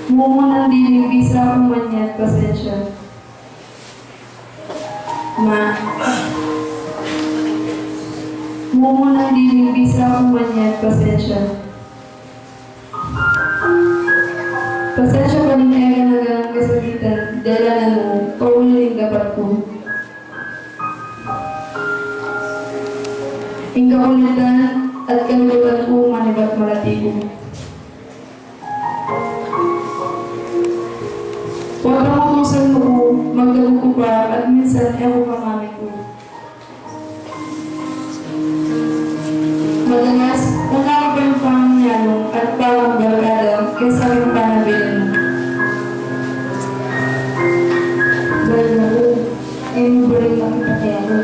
Mumunang dilim bisa kumanyat pasensya. Ma, mumunang dilim bisa kumanyat pasensya. Pasensya pa rin kaya ganang kasagitan, dalanan mo, pauliling dapat ko. Ing kaulitan at kalutan ko manibat malatigo. Huwag kang makusan mo ko, magdalo ko pa at minsan ako pamami ko. Madalas, wala pa yung pangyalong at parang barkada kaysa yung panabilin mo. Dahil ako, ay mo ba rin makipatero?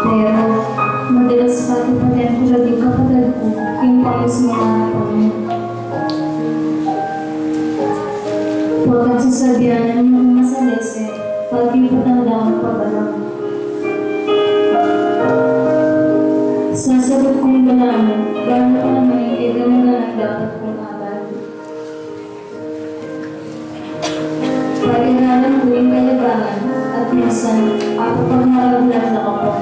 Pero, madalas makipatero ko lagi kapatid ko, yung pangis mga napangin. Huwag kang sasabihan ng masalese, pag ipatandaan pa ba lang. Sasagot kong galaan, gano'n pa naman yung ganang dapat kong aral. Pag-inalan ko yung kalabangan at minsan, ako pag naragulan na ako.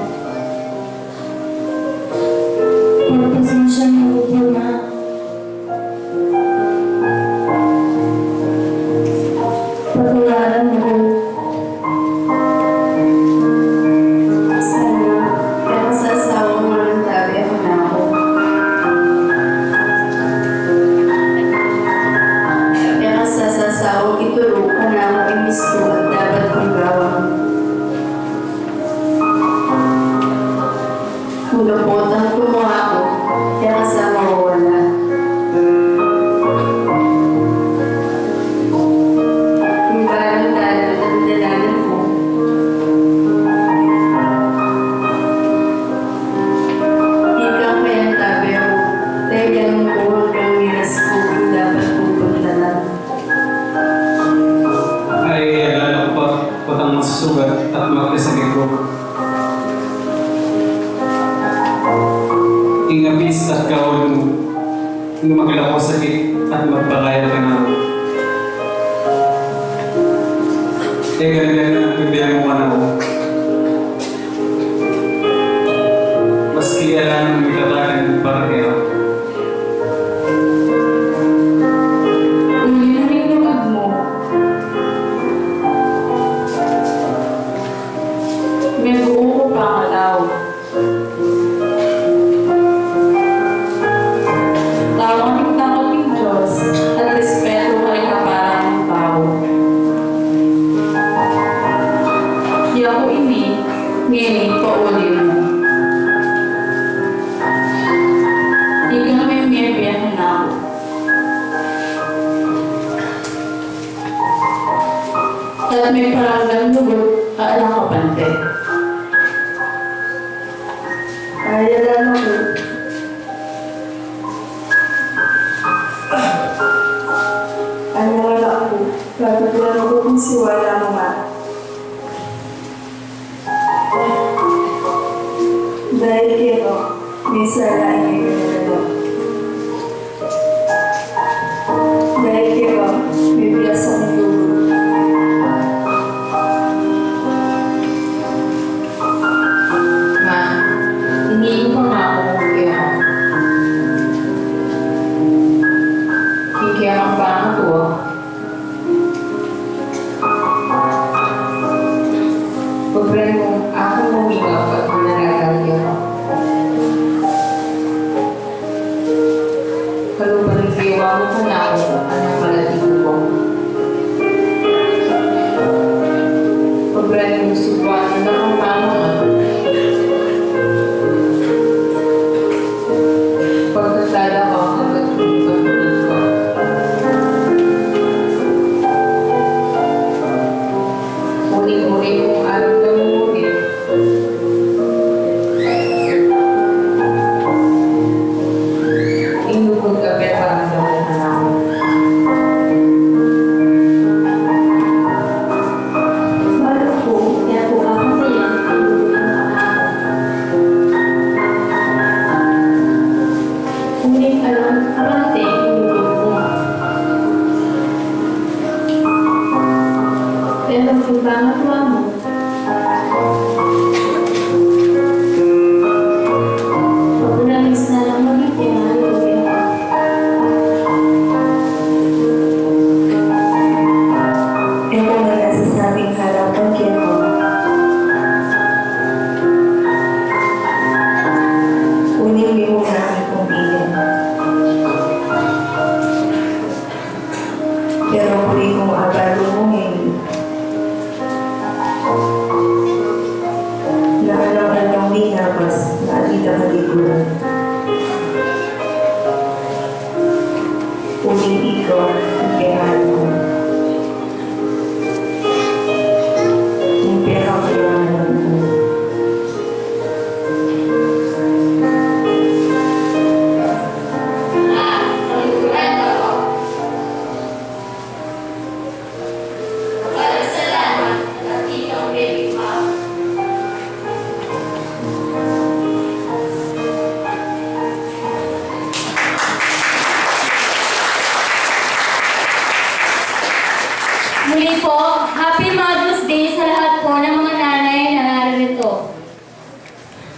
Pagpasensya mo po na pag-ularan mo ko. Sana, kaya sa asawa mo ng tabi ako na ako. Kaya sa asawa ituro ka na ako imisto at dapat kong gawang. Hulapotan ko mo ako, kaya sa mawawala. Kung dalan-dalan at dalanan ko, ikaw pa yan tabi ako, dahil yan ko hanggang miras ko kung dapat kong paglalang. Ay alala ko pa putang masusugat at magkasagin ko. Ingabis at gawin mo, nung magkala ko sakit at magpakaya ka na. Ganyan ang bibigyan mo ka na ako. Maski alam ng mitatagan para kaya. Uli na rin lugad mo. May buo ko pa ang alaw. Tawag ng Diyos at respeto kay kaparang ng tao. Di ako ngayon pauli mo. Ikaw may biyahe na ako. At may parang lugot, aalang ka pante. Kaya lang ako. Ano wala ako, gagawin ako kung siwala mo nga. Dahil kito, may sala ay may ganito. Dahil kito, may bilas akong lugo. Ma, hindi ko na ako kaya. Kaya ang parang ito. Pagpren mo, ako lumigap at mananagal ako. Kalupan ng kiwa mo ko na ako, anong malatigo ko. arante, inulit mo. Pero kung pangatwa mo, pag-unalis na lang magiging halugin. Ito na nasasabing harapan ko. Unin mo na ang pumilin. Pero muli kong abalungin na alang-alang dinabas na alita kaliguran. Unin ikaw ang kailangan mo. Yung pinakakailangan mo. Muli po, Happy Mother's Day sa lahat po ng mga nanay na naririto.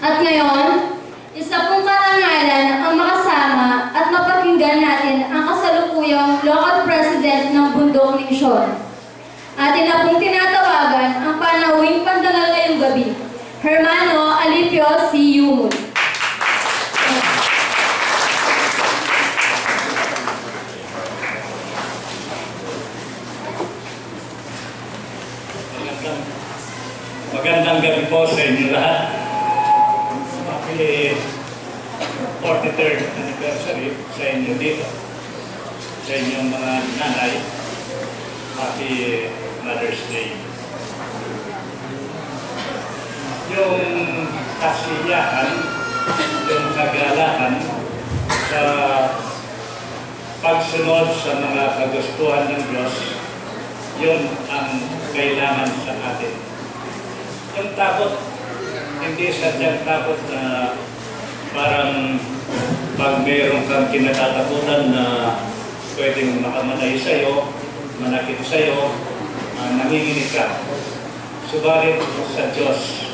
At ngayon, isa pong karangalan ang makasama at mapakinggan natin ang kasalukuyang local president ng Bundok Lungsod. Atin na pong tinatawagan ang panauwing pandangal ngayong gabi, Hermano Alipio C. Yumul. Magandang gabi po sa inyo lahat. Happy 43rd anniversary sa inyo dito. Sa inyong mga nanay. Happy Mother's Day. Yung kasiyahan, yung kagalahan sa pagsunod sa mga kagustuhan ng Diyos, yun ang kailangan sa atin. Yung takot, hindi sadyang takot na parang pag mayroon kang kinatatakutan na pwedeng makamatay sa'yo, manakit sa'yo, nanginginig ka. Subalit sa Diyos,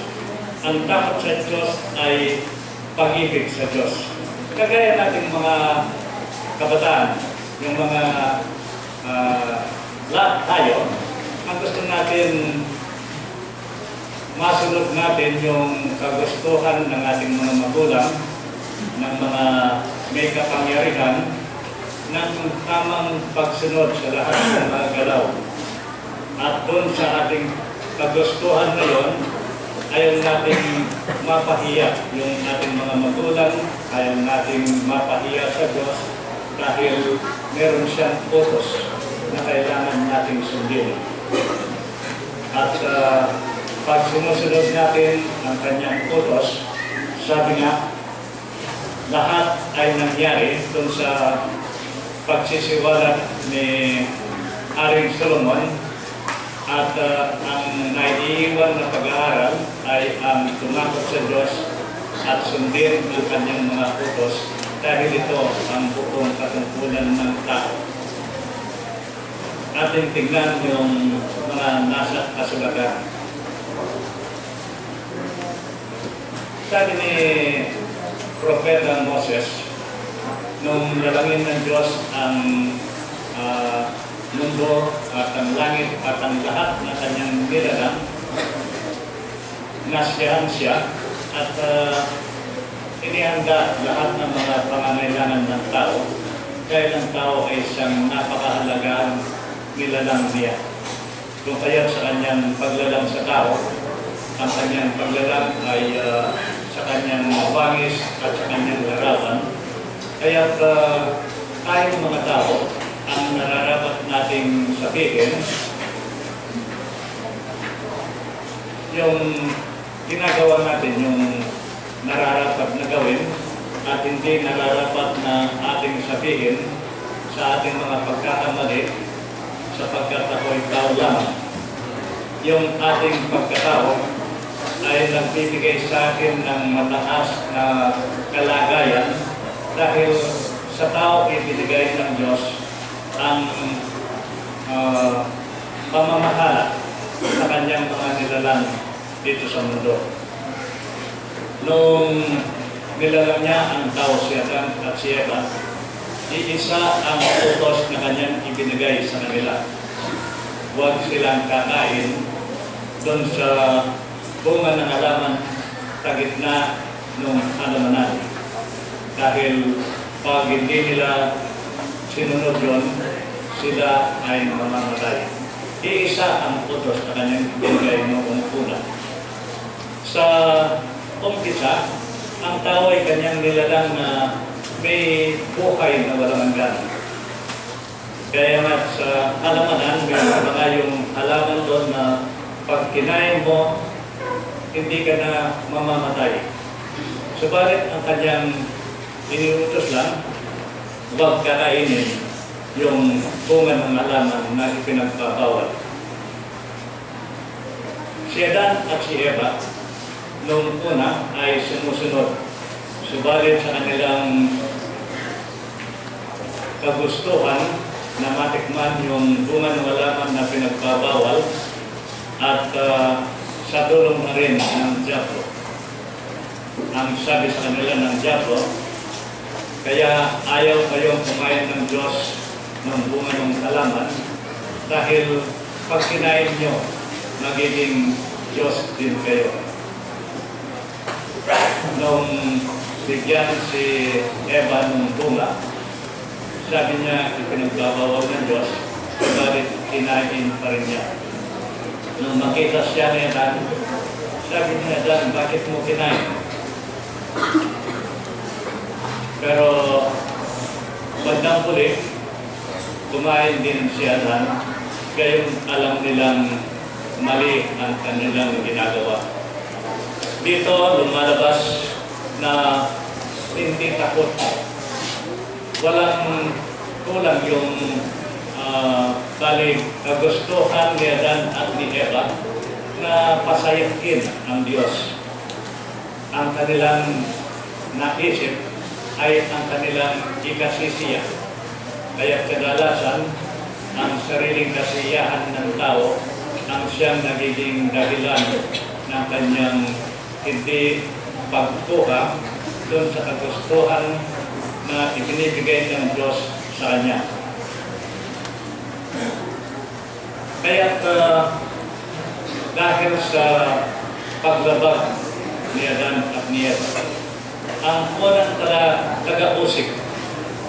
ang takot sa Diyos ay pag-ibig sa Diyos. Kagaya nating mga kabataan, yung mga lahat tayo, ang gusto natin masunod natin yung kagustuhan ng ating mga magulang, ng mga may kapangyarihan, ng tamang pagsunod sa lahat ng mga galaw. At doon sa ating kagustuhan na yon, ayaw natin mapahiya yung ating mga magulang, ayaw natin mapahiya sa Diyos dahil meron siyang utos na kailangan nating sundin. At pag sumusunod natin ang kanyang utos, sabi nga, lahat ay nangyari dun sa pagsisiwalat ni Haring Solomon at ang naiiwan na pag-aaral ay ang tumakot sa Diyos at sundin ang kanyang mga utos dahil ito ang buong katungkulan ng tao. Ating tingnan yung mga nasa kasulatan. Sabi ni Propeta Moses, nung lalangin ng Diyos ang mundo at ang langit at ang lahat na kanyang nilalang, nasiyahan siya at inihanda lahat ng mga pangangailangan ng tao dahil ang tao ay isang napakahalagang nilalang niya. Kung kaya sa kanyang paglalang sa tao, ang kanyang paglalang ay sa kanyang bangis at sa kanyang larawan. Kaya tayong mga tao, ang nararapat nating sabihin, yung ginagawa natin, yung nararapat na gawin, at hindi nararapat na ating sabihin sa ating mga pagkakamali, sapagkat ako'y tao lamang. Yung ating pagkatao ay nagbibigay sa akin ng mataas na kalagayan dahil sa tao ibinigay ng Diyos ang pamamahala sa kanyang mga nilalang dito sa mundo. Nung nilalang niya ang tao si Adan at si Eva, iisa ang utos na kanyang ibinigay sa kanila. Huwag silang kakain doon sa bunga ng halaman sa gitna ng halamanan. Dahil pag hindi nila sinunod yun, sila ay mamamatay. Iisa ang utos na kanyang ibinigay noong una. Sa umpisa, ang tao ay kanyang nilalang na may buhay na walang hanggan. Kaya nga sa halamanan, may mga yung halaman doon na pag kinain mo, hindi ka na mamamatay. Subalit ang kanyang iniutos lang, huwag kakainin yung bunga ng halaman na ipinagbabawal. Si Adan at si Eva, noong una ay sumusunod. Subalit sa kanilang kagustuhan na matikman yung bunga ng halaman na pinagbabawal at sa tulong na rin ng Diablo. Ang sabi sa kanila ng Diablo, kaya ayaw kayong kumain ng Diyos ng bunga ng halaman dahil pag kinain nyo, magiging Diyos din kayo. Nung bigyan si Eva ng bunga, sabi niya ipinagbabawal ng Diyos, subalit kinain pa rin niya. Nung makita siya ni Adan, sabi niya, Adan, bakit mo kinain? Pero bandang huli, kumain din si Adan, gayon alam nilang mali ang kanilang ginagawa. Dito lumalabas na hindi takot. Walang kulang yung kagustuhan ni Adan at ni Eva na pasayakin ang Diyos. Ang kanilang naisip ay ang kanilang ikasisiya. Kaya kadalasan, ang sariling kasiyahan ng tao ang siyang nagiging dahilan ng kanyang hindi pagkuha doon sa kagustuhan na ibinibigay ng Diyos sa kanya. Kaya dahil sa paglabag ni Adan at ni Eva, ang unang taga-usik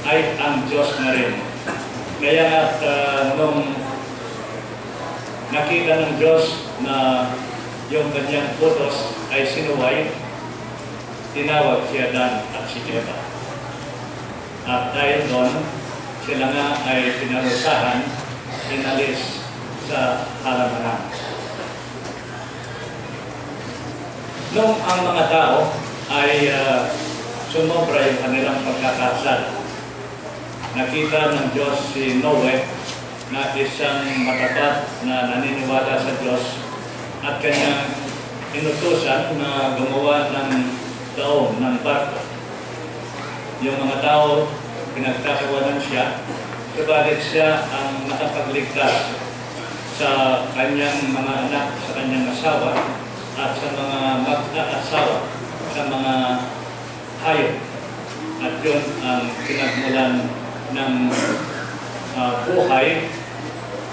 ay ang Diyos na rin. Kaya at nung nakita ng Diyos na yung kanyang utos ay sinuway, tinawag si Adan at si Eva. At dahil doon, sila nga ay pinarusahan, inalis sa halamanan. Nung ang mga tao ay sumobra yung kanilang pagkakasal, nakita ng Diyos si Noe na isang matapat na naniniwala sa Diyos at kanyang inutusan na gumawa ng daong ng barko. Yung mga tao, pinagtatawanan siya, subalit siya ang nakapagligtas sa kanyang mga anak, sa kanyang asawa, at sa mga mag-aasawa, sa mga hayop. At yun ang pinagmulan ng buhay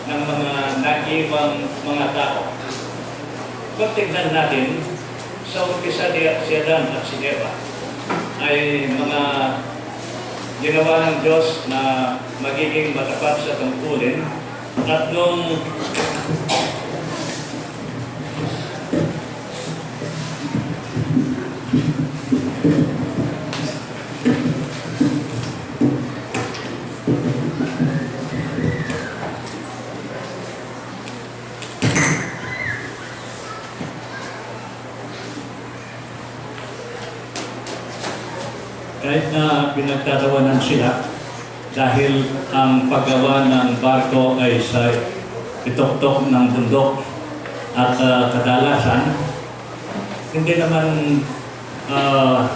ng mga naiwang mga tao. Kung tignan natin, sa umpisa si Adan at si Eva ay mga ginawa ng Diyos na magiging matapat sa tungkulin. At nung kahit na pinagtatawanan sila dahil ang paggawa ng barko ay sa ituktok ng bundok at kadalasan hindi naman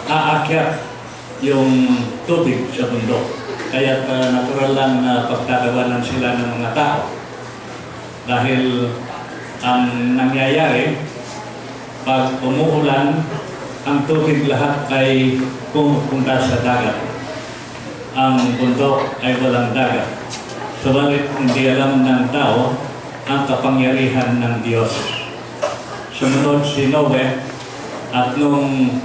aakyat yung tubig sa bundok. Kaya natural lang na pagtatawanan sila ng mga tao. Dahil ang nangyayari, pag umuulan, ang tubig lahat ay pumupunta sa dagat. Ang bundok ay walang dagat. Subalit hindi alam ng tao ang kapangyarihan ng Diyos. Sumunod si Noe at nung